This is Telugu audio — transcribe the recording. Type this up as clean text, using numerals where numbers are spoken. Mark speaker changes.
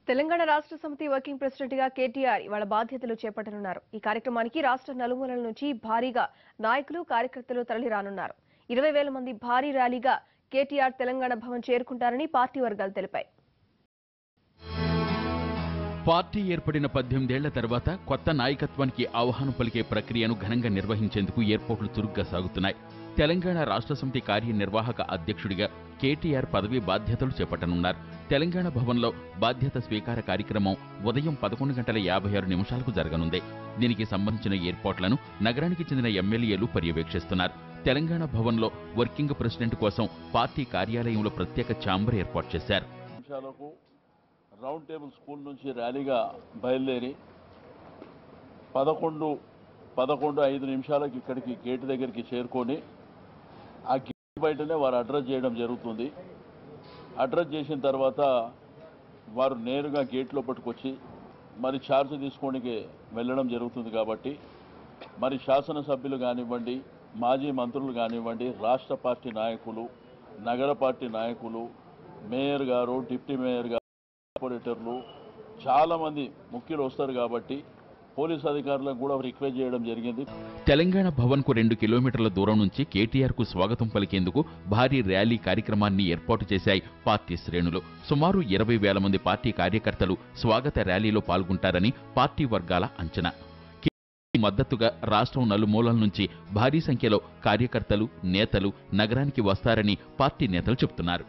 Speaker 1: తెలంగాణ రాష్ట్ర సమితి వర్కింగ్ ప్రెసిడెంట్ గా కేటీఆర్ ఇవాళ బాధ్యతలు చేపట్టనున్నారు. ఈ కార్యక్రమానికి రాష్ట్ర నలుమూలల నుంచి భారీగా నాయకులు కార్యకర్తలు తరలిరానున్నారు. 20,000 మంది భారీ ర్యాలీగా కేటీఆర్ తెలంగాణ భవన్ చేరుకుంటారని పార్టీ వర్గాలు తెలిపాయి.
Speaker 2: పార్టీ ఏర్పడిన 18 ఏళ్ల తర్వాత కొత్త నాయకత్వానికి ఆహ్వానం పలికే ప్రక్రియను ఘనంగా నిర్వహించేందుకు ఏర్పాట్లు చురుగ్గా సాగుతున్నాయి. తెలంగాణ రాష్ట్ర సమితి కార్యనిర్వాహక అధ్యక్షుడిగా కేటీఆర్ పదవీ బాధ్యతలు చేపట్టనున్నారు. తెలంగాణ భవన్లో బాధ్యత స్వీకార కార్యక్రమం ఉదయం 11:56 జరగనుంది. దీనికి సంబంధించిన ఏర్పాట్లను నగరానికి చెందిన ఎమ్మెల్యేలు పర్యవేక్షిస్తున్నారు. తెలంగాణ భవన్లో వర్కింగ్ ప్రెసిడెంట్ కోసం పార్టీ కార్యాలయంలో ప్రత్యేక ఛాంబర్ ఏర్పాటు చేశారు.
Speaker 3: రౌండ్ టేబుల్ స్కూల్ నుంచి ర్యాలీగా బయలుదేరి 11:05 ఇక్కడికి గేటు దగ్గరికి చేరుకొని ఆ గేట్ బయటనే వారు అడ్రస్ చేయడం జరుగుతుంది. అడ్రస్ చేసిన తర్వాత వారు నేరుగా గేట్ లోపలికి వచ్చి మరి ఛార్జ్ తీసుకోవడానికి వెళ్ళడం జరుగుతుంది. కాబట్టి మరి శాసనసభ్యులు కానివ్వండి, మాజీ మంత్రులు కానివ్వండి, రాష్ట్ర పార్టీ నాయకులు, నగర పార్టీ నాయకులు, మేయర్ గారు, డిప్యూటీ మేయర్ గారు, కార్పొరేటర్లు చాలామంది ముఖ్యులు వస్తారు. కాబట్టి పోలీస్ అధికారులకు కూడా రిక్వెస్ట్ చేయడం జరిగింది.
Speaker 2: తెలంగాణ భవన్కు 2 కిలోమీటర్ల దూరం నుంచి కేటీఆర్కు స్వాగతం పలికేందుకు భారీ ర్యాలీ కార్యక్రమాన్ని ఏర్పాటు చేశాయి పార్టీ శ్రేణులు. సుమారు 20,000 మంది పార్టీ కార్యకర్తలు స్వాగత ర్యాలీలో పాల్గొంటారని పార్టీ వర్గాల అంచనా. మద్దతుగా రాష్ట్రం నలుమూలల నుంచి భారీ సంఖ్యలో కార్యకర్తలు, నేతలు నగరానికి వస్తారని పార్టీ నేతలు చెబుతున్నారు.